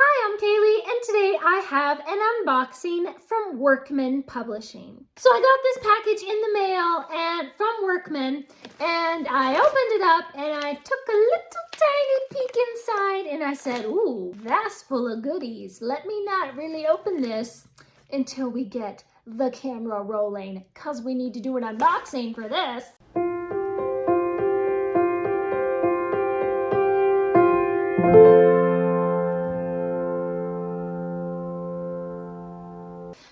Hi, I'm Kaylee, and today I have an unboxing from Workman Publishing. So I got this package in the mail and from Workman, and I opened it up and I took a little tiny peek inside and I said, ooh, that's full of goodies. Let me not really open this until we get the camera rolling, because we need to do an unboxing for this.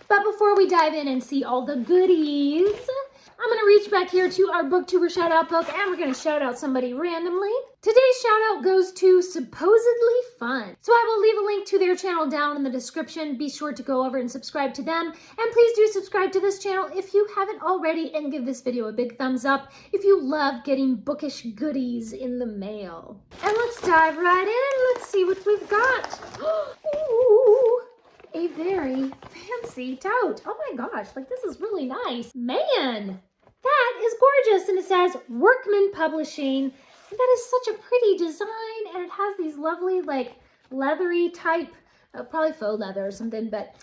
But before we dive in and see all the goodies, I'm going to reach back here to our booktuber shout out book and we're going to shout out somebody randomly. Today's shout out goes to Supposedly Fun. So I will leave a link to their channel down in the description. Be sure to go over and subscribe to them. And please do subscribe to this channel if you haven't already, and give this video a big thumbs up if you love getting bookish goodies in the mail. And let's dive right in. Let's see what we've got. Ooh. A very fancy tote. Oh my gosh, like this is really nice. Man, that is gorgeous. And it says Workman Publishing. And that is such a pretty design. And it has these lovely like leathery type, probably faux leather or something, but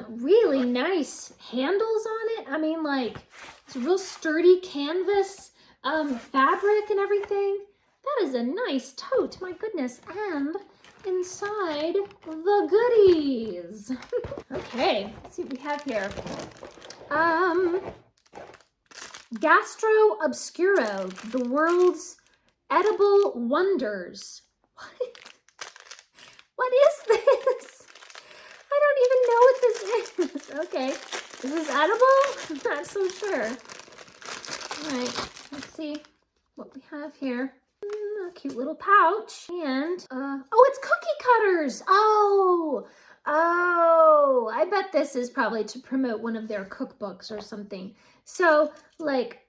really nice handles on it. I mean, like it's real sturdy canvas fabric and everything. That is a nice tote, my goodness. And inside the goodies. Okay, let's see what we have here. Gastro Obscuro, the world's edible wonders. What is this? I don't even know what this is. Okay, is this edible? I'm not so sure. All right, let's see what we have here. A cute little pouch, and oh, it's cookie cutters. Oh, I bet this is probably to promote one of their cookbooks or something. So like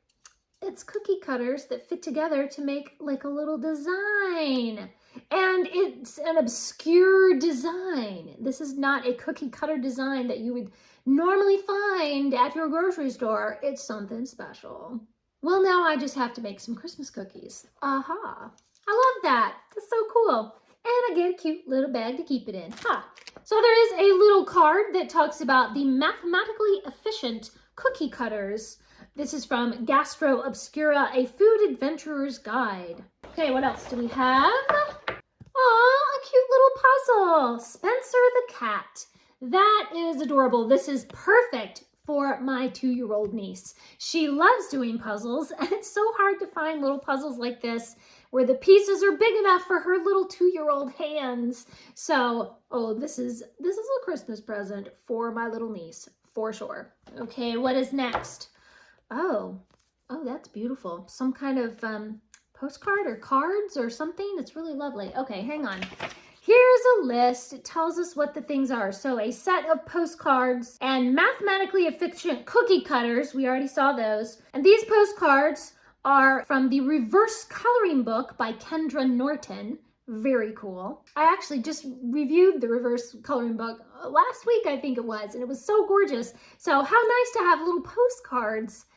it's cookie cutters that fit together to make like a little design, and it's an obscure design. This is not a cookie cutter design that you would normally find at your grocery store. It's something special. Well, now I just have to make some Christmas cookies. Aha. I love that. That's so cool. And I get a cute little bag to keep it in. Ha. So there is a little card that talks about the mathematically efficient cookie cutters. This is from Gastro Obscura, a food adventurer's guide. Okay, what else do we have? Aw, a cute little puzzle. Spencer the cat. That is adorable. This is perfect for my 2-year-old niece. She loves doing puzzles, and it's so hard to find little puzzles like this where the pieces are big enough for her little 2-year-old hands. So, oh, this is a Christmas present for my little niece, for sure. Okay, what is next? Oh, that's beautiful. Some kind of postcard or cards or something. It's really lovely. Okay, hang on. Here's a list. It tells us what the things are. So a set of postcards and mathematically efficient cookie cutters. We already saw those. And these postcards are from the Reverse Coloring Book by Kendra Norton. Very cool. I actually just reviewed the Reverse Coloring Book last week, I think it was, and it was so gorgeous. So how nice to have little postcards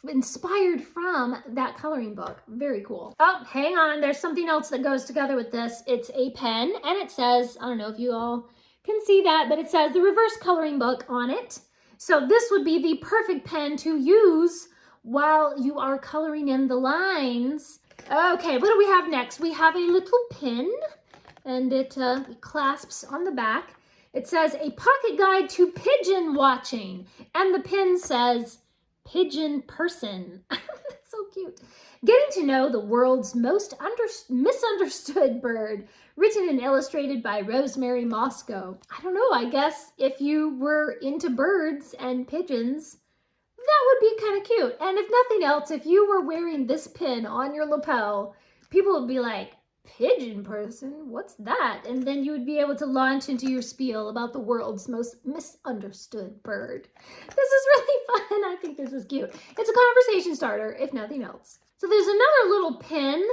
inspired from that coloring book. Very cool. Oh, hang on. There's something else that goes together with this. It's a pen, and it says, I don't know if you all can see that, but it says the Reverse Coloring Book on it. So this would be the perfect pen to use while you are coloring in the lines. Okay, what do we have next? We have a little pin, and it clasps on the back. It says a pocket guide to pigeon watching, and the pin says pigeon person. That's so cute. Getting to know the world's most misunderstood bird, written and illustrated by Rosemary Moscow. I don't know, I guess if you were into birds and pigeons, that would be kind of cute. And if nothing else, if you were wearing this pin on your lapel, people would be like, pigeon person? What's that? And then you would be able to launch into your spiel about the world's most misunderstood bird. This is really fun. I think this is cute. It's a conversation starter, if nothing else. So there's another little pin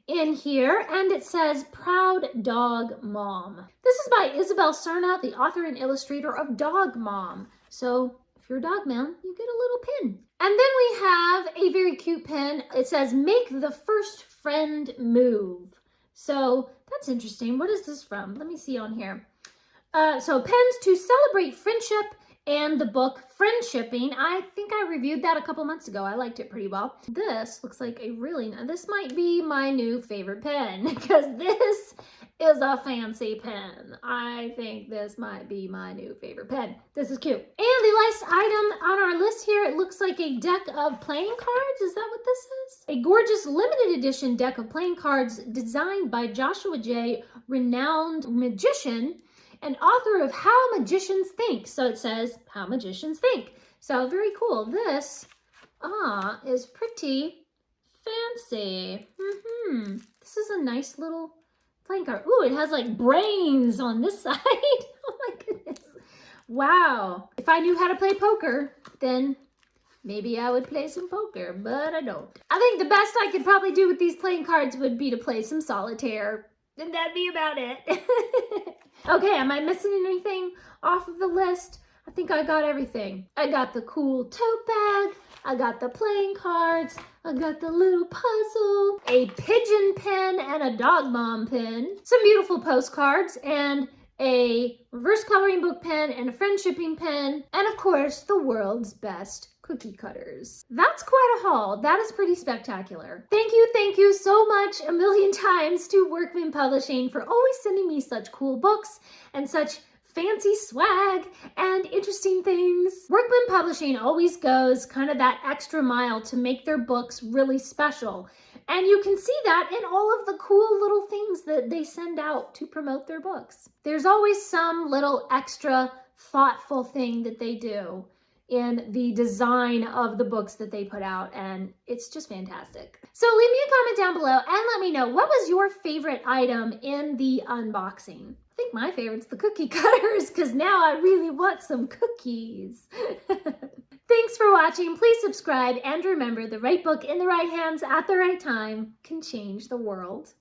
in here, and it says Proud Dog Mom. This is by Isabel Serna, the author and illustrator of Dog Mom. So if you're a dog mom, you get a little pin. And then we have a very cute pin. It says Make the First Friend Move. So that's interesting. What is this from? Let me see on here. So pens to celebrate friendship and the book Friendshipping. I think I reviewed that a couple months ago. I liked it pretty well. This looks like a really nice, this might be my new favorite pen because this is a fancy pen. I think this might be my new favorite pen. This is cute. And the last item on our list here, it looks like a deck of playing cards. Is that what this is? A gorgeous limited edition deck of playing cards designed by Joshua J., renowned magician and author of How Magicians Think. So it says, How Magicians Think. So very cool. This, is pretty fancy. This is a nice little playing card. Ooh, it has like brains on this side. Oh my goodness. Wow. If I knew how to play poker, then maybe I would play some poker, but I don't. I think the best I could probably do with these playing cards would be to play some solitaire. And that'd be about it. Okay, am I missing anything off of the list? I think I got everything. I got the cool tote bag. I got the playing cards. I got the little puzzle, a pigeon pen and a dog mom pen, some beautiful postcards, and a reverse coloring book pen and a friendshipping pen, and of course, the world's best cookie cutters. That's quite a haul. That is pretty spectacular. Thank you so much a million times to Workman Publishing for always sending me such cool books and such fancy swag and interesting things. Workman Publishing always goes kind of that extra mile to make their books really special. And you can see that in all of the cool little things that they send out to promote their books. There's always some little extra thoughtful thing that they do in the design of the books that they put out, and it's just fantastic. So leave me a comment down below and let me know, what was your favorite item in the unboxing? I think my favorite's the cookie cutters, because now I really want some cookies. Thanks for watching. Please subscribe, and remember, the right book in the right hands at the right time can change the world.